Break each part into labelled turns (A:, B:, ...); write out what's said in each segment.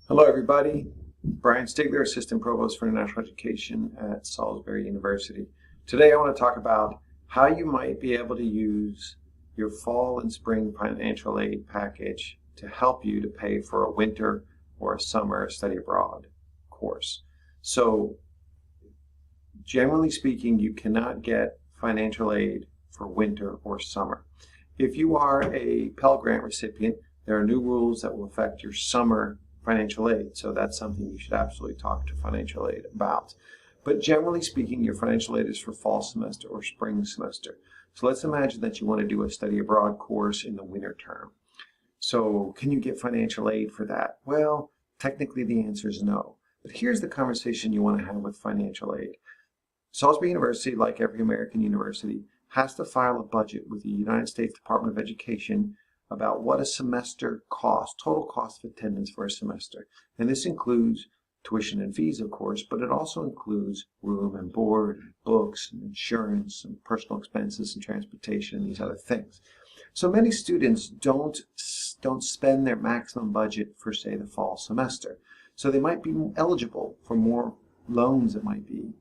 A: Hello, everybody. Brian Stigler, Assistant Provost for International Education at Salisbury University. Today, I want to talk about how you might be able to use your fall and spring financial aid package to help you to pay for a winter or a summer study abroad course. So, generally speaking, you cannot get financial aid for winter or summer. If you are a Pell Grant recipient, there are new rules that will affect your summer financial aid. So that's something you should absolutely talk to financial aid about. But generally speaking, your financial aid is for fall semester or spring semester. So let's imagine that you want to do a study abroad course in the winter term. So can you get financial aid for that? Well, technically the answer is no. But here's the conversation you want to have with financial aid. Salisbury University, like every American university, has to file a budget with the United States Department of Education about what a semester costs, total cost of attendance for a semester. And this includes tuition and fees, of course, but it also includes room and board, and books, and insurance, and personal expenses, and transportation, and these other things. So many students don't spend their maximum budget for, say, the fall semester. So they might be eligible for more loans, it might be,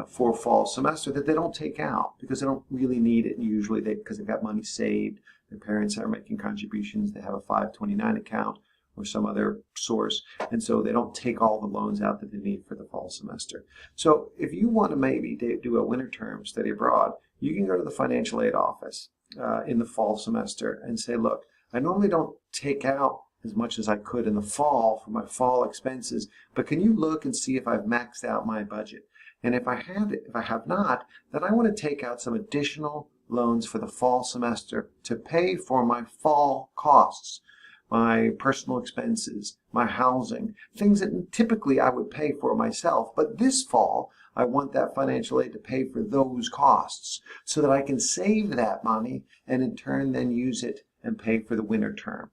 A: for fall semester that they don't take out because they don't really need it usually because they've got money saved. Their parents are making contributions. They have a 529 account or some other source, and so they don't take all the loans out that they need for the fall semester. So if you want to maybe do a winter term study abroad, you can go to the financial aid office in the fall semester and say, look, I normally don't take out as much as I could in the fall for my fall expenses, but can you look and see if I've maxed out my budget? And if I have not, then I want to take out some additional loans for the fall semester to pay for my fall costs, my personal expenses, my housing, things that typically I would pay for myself. But this fall, I want that financial aid to pay for those costs so that I can save that money and in turn then use it and pay for the winter term.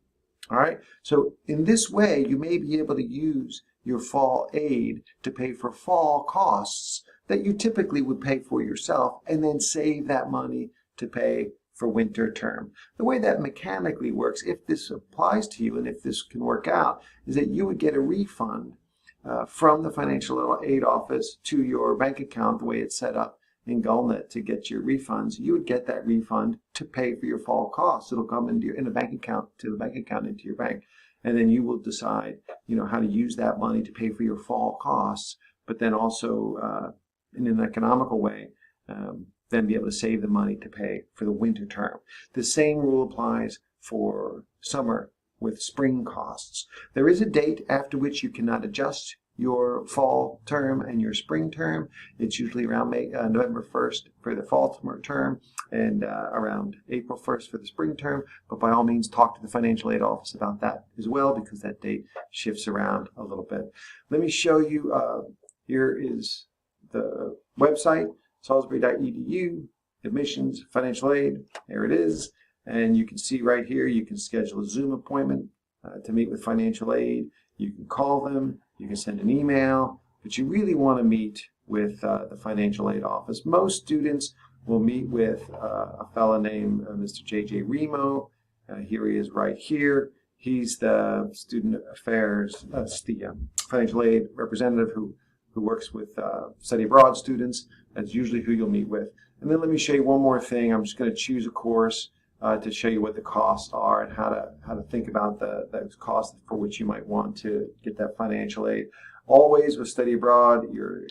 A: All right, so in this way, you may be able to use your fall aid to pay for fall costs that you typically would pay for yourself and then save that money to pay for winter term. The way that mechanically works, if this applies to you and if this can work out, is that you would get a refund from the financial aid office to your bank account, the way it's set up in Gulnet to get your refunds. You would get that refund to pay for your fall costs. It'll come into in a bank account to the bank account into your bank, and then you will decide, how to use that money to pay for your fall costs, but then also in an economical way, then be able to save the money to pay for the winter term. The same rule applies for summer with spring costs. There is a date after which you cannot adjust your fall term and your spring term. It's usually around November 1st for the fall term and around April 1st for the spring term. But by all means, talk to the financial aid office about that as well because that date shifts around a little bit. Let me show you, here is the website, salisbury.edu, admissions, financial aid. There it is. And you can see right here, you can schedule a Zoom appointment to meet with financial aid. You can call them, you can send an email, but you really want to meet with the financial aid office. Most students will meet with a fellow named Mr. J.J. Remo. Here he is right here. He's the student affairs, the financial aid representative who works with study abroad students. That's usually who you'll meet with. And then let me show you one more thing. I'm just going to choose a course to show you what the costs are and how to think about those costs for which you might want to get that financial aid. Always with study abroad, your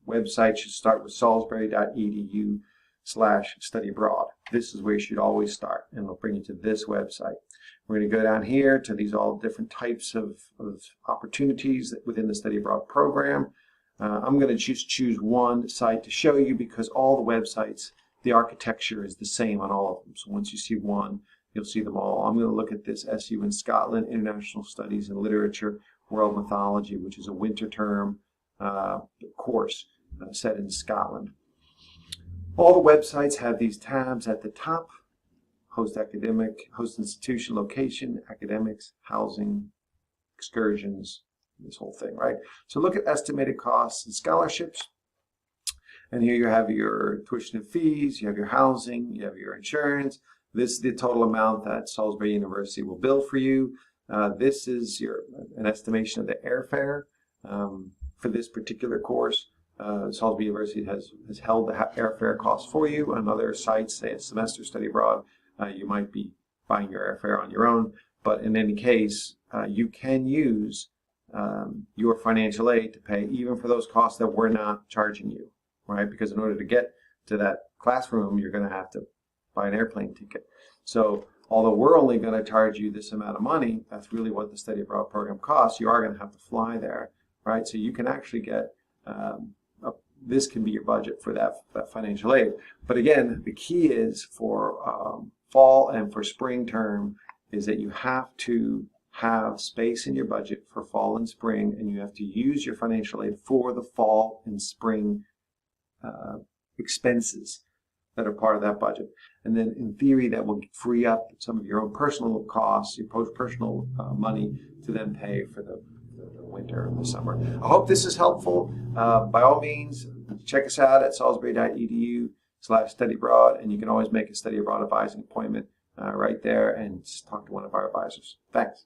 A: website should start with salisbury.edu/study abroad. This is where you should always start, and it'll bring you to this website. We're going to go down here to these all different types of opportunities within the study abroad program. I'm going to just choose one site to show you because all the websites, the architecture is the same on all of them. So once you see one, you'll see them all. I'm going to look at this SU in Scotland, International Studies in Literature, World Mythology, which is a winter term course set in Scotland. All the websites have these tabs at the top: host academic, host institution, location, academics, housing, excursions, this whole thing, right? So look at estimated costs and scholarships. And here you have your tuition and fees, you have your housing, you have your insurance. This is the total amount that Salisbury University will bill for you. This is an estimation of the airfare for this particular course. Salisbury University has held the airfare cost for you. On other sites, say a semester study abroad, you might be buying your airfare on your own. But in any case, you can use your financial aid to pay even for those costs that we're not charging you, right? Because in order to get to that classroom, you're going to have to buy an airplane ticket. So although we're only going to charge you this amount of money, that's really what the study abroad program costs. You are going to have to fly there, right? So you can actually get this can be your budget for that financial aid. But again, the key is for fall and for spring term is that you have to have space in your budget for fall and spring, and you have to use your financial aid for the fall and spring expenses that are part of that budget. And then in theory, that will free up some of your own personal costs, your personal money to then pay for the winter and the summer. I hope this is helpful. By all means, check us out at salisbury.edu/study abroad, and you can always make a study abroad advising appointment right there and talk to one of our advisors. Thanks.